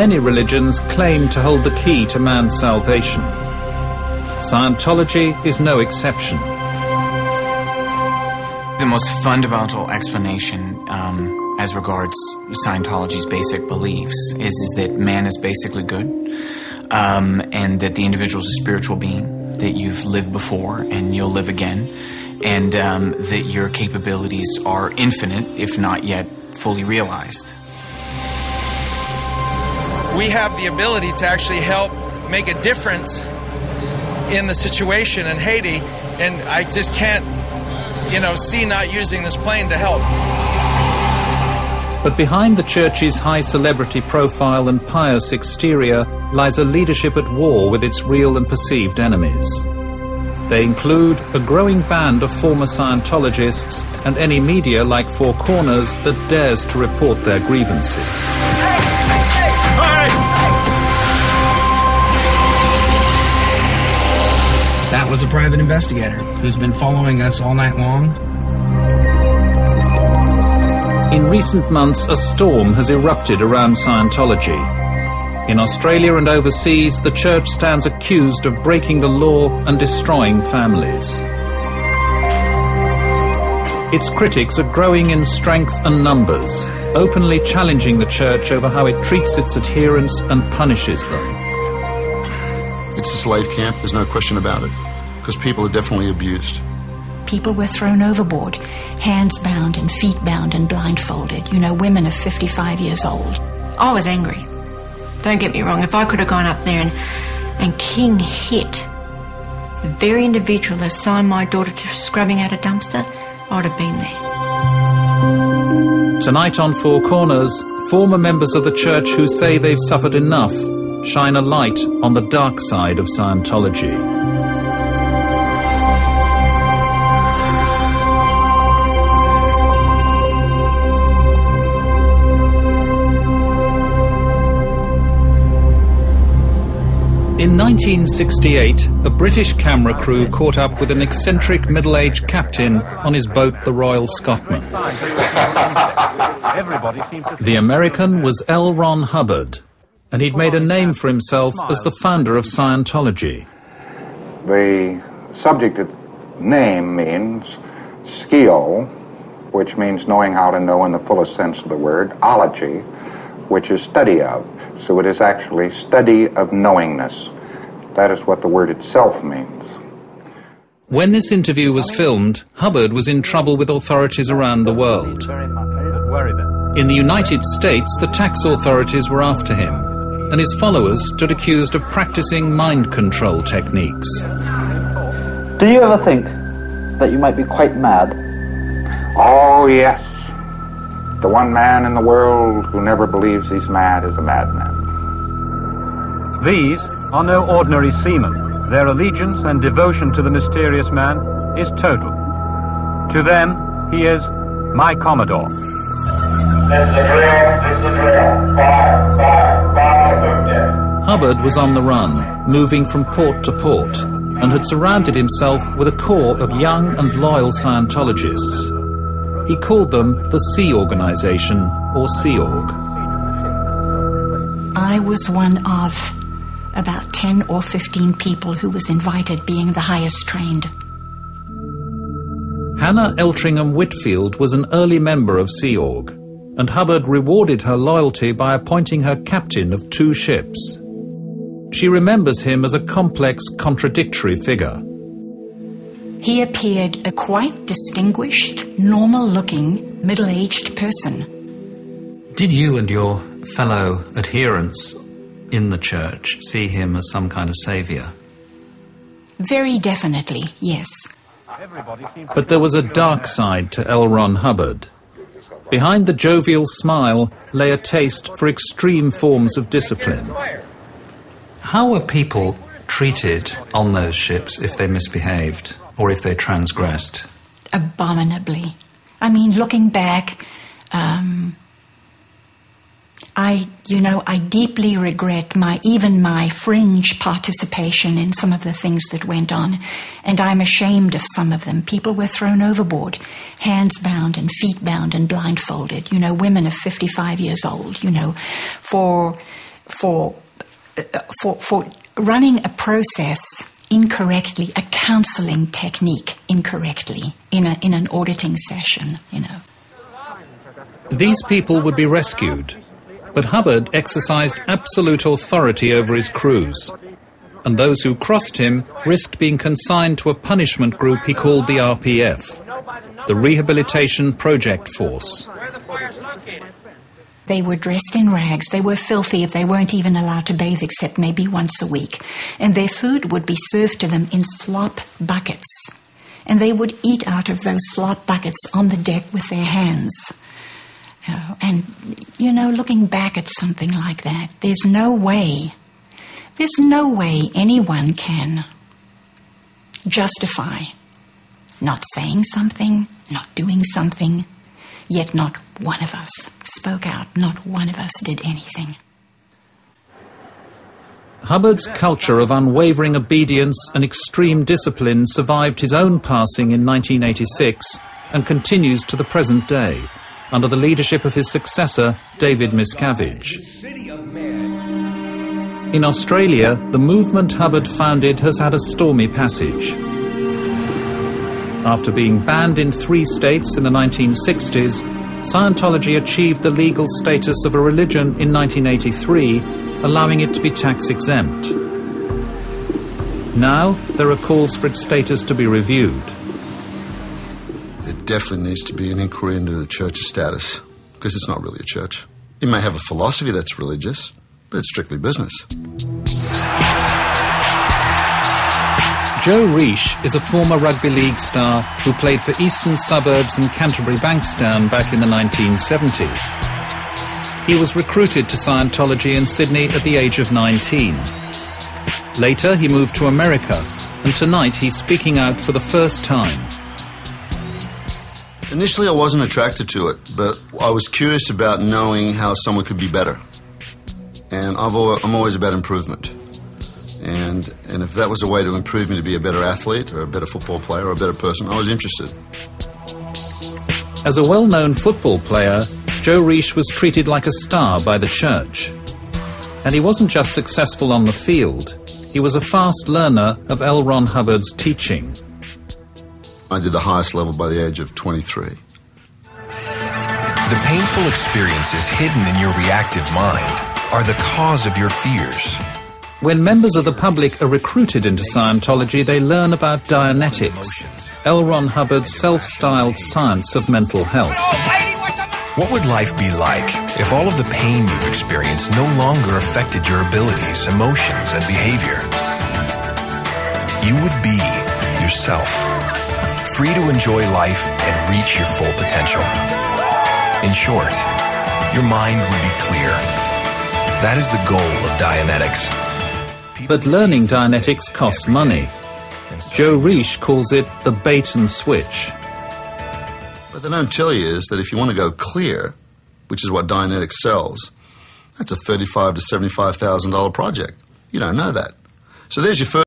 many religions claim to hold the key to man's salvation. Scientology is no exception. The most fundamental explanation as regards Scientology's basic beliefs is that man is basically good, and that the individual is a spiritual being, that you've lived before and you'll live again, and that your capabilities are infinite, if not yet fully realized. We have the ability to actually help make a difference in the situation in Haiti, and I just can't, see not using this plane to help. But behind the church's high celebrity profile and pious exterior lies a leadership at war with its real and perceived enemies. They include a growing band of former Scientologists and any media like Four Corners that dares to report their grievances. That was a private investigator who's been following us all night long. In recent months, a storm has erupted around Scientology. In Australia and overseas, the church stands accused of breaking the law and destroying families. Its critics are growing in strength and numbers, openly challenging the church over how it treats its adherents and punishes them. It's a slave camp, there's no question about it, because people are definitely abused. People were thrown overboard, hands bound and feet bound and blindfolded. Women of 55 years old. I was angry. Don't get me wrong, if I could have gone up there and king hit the very individual that signed my daughter to scrubbing out a dumpster, I'd have been there. Tonight on Four Corners, former members of the church who say they've suffered enough shine a light on the dark side of Scientology. In 1968, a British camera crew caught up with an eccentric middle-aged captain on his boat, the Royal Scotsman. The American was L. Ron Hubbard, and he'd made a name for himself as the founder of Scientology. The subject name means skio, which means knowing how to know in the fullest sense of the word, ology, which is study of. So it is actually study of knowingness. That is what the word itself means. When this interview was filmed, Hubbard was in trouble with authorities around the world. In the United States, the tax authorities were after him, and his followers stood accused of practicing mind control techniques. Do you ever think that you might be quite mad? Oh, yes. The one man in the world who never believes he's mad is a madman. These are no ordinary seamen. Their allegiance and devotion to the mysterious man is total. To them, he is my Commodore. Hubbard was on the run, moving from port to port, and had surrounded himself with a core of young and loyal Scientologists. He called them the Sea Organization, or Sea Org. I was one of about 10 or 15 people who was invited, being the highest trained. Hannah Eltringham Whitfield was an early member of Sea Org, and Hubbard rewarded her loyalty by appointing her captain of 2 ships. She remembers him as a complex, contradictory figure. He appeared a quite distinguished, normal-looking, middle-aged person. Did you and your fellow adherents in the church see him as some kind of saviour? Very definitely, yes. But there was a dark side to L. Ron Hubbard. Behind the jovial smile lay a taste for extreme forms of discipline. How were people treated on those ships if they misbehaved or if they transgressed? Abominably. I mean, looking back, I deeply regret even my fringe participation in some of the things that went on, and I'm ashamed of some of them. People were thrown overboard, hands bound and feet bound and blindfolded, women of 55 years old, for running a process incorrectly, a counseling technique incorrectly in an auditing session, you know. These people would be rescued, but Hubbard exercised absolute authority over his crews, and those who crossed him risked being consigned to a punishment group he called the RPF, the Rehabilitation Project Force. They were dressed in rags, they were filthy, they weren't even allowed to bathe except maybe once a week, and their food would be served to them in slop buckets, and they would eat out of those slop buckets on the deck with their hands. And, you know, looking back at something like that, there's no way anyone can justify not saying something, not doing something, yet not one of us spoke out, not one of us did anything. Hubbard's culture of unwavering obedience and extreme discipline survived his own passing in 1986 and continues to the present day, under the leadership of his successor, David Miscavige. In Australia, the movement Hubbard founded has had a stormy passage. After being banned in 3 states in the 1960s, Scientology achieved the legal status of a religion in 1983, allowing it to be tax-exempt. Now, there are calls for its status to be reviewed. There definitely needs to be an inquiry into the church's status, because it's not really a church. It may have a philosophy that's religious, but it's strictly business. Joe Reish is a former rugby league star who played for Eastern Suburbs and Canterbury Bankstown back in the 1970s. He was recruited to Scientology in Sydney at the age of 19. Later, he moved to America, and tonight he's speaking out for the first time. Initially, I wasn't attracted to it, but I was curious about knowing how someone could be better. And I'm always about improvement. And if that was a way to improve me to be a better athlete or a better football player or a better person, I was interested. As a well-known football player, Joe Reish was treated like a star by the church. And he wasn't just successful on the field, he was a fast learner of L. Ron Hubbard's teaching. I did the highest level by the age of 23. The painful experiences hidden in your reactive mind are the cause of your fears. When members of the public are recruited into Scientology, they learn about Dianetics, L. Ron Hubbard's self-styled science of mental health. What would life be like if all of the pain you've experienced no longer affected your abilities, emotions, and behavior? You would be yourself, free to enjoy life and reach your full potential. In short, your mind would be clear. That is the goal of Dianetics. But learning Dianetics costs money. Joe Reish calls it the bait and switch. What they don't tell you is that if you want to go clear, which is what Dianetics sells, that's a $35,000 to $75,000 project. You don't know that. So there's your first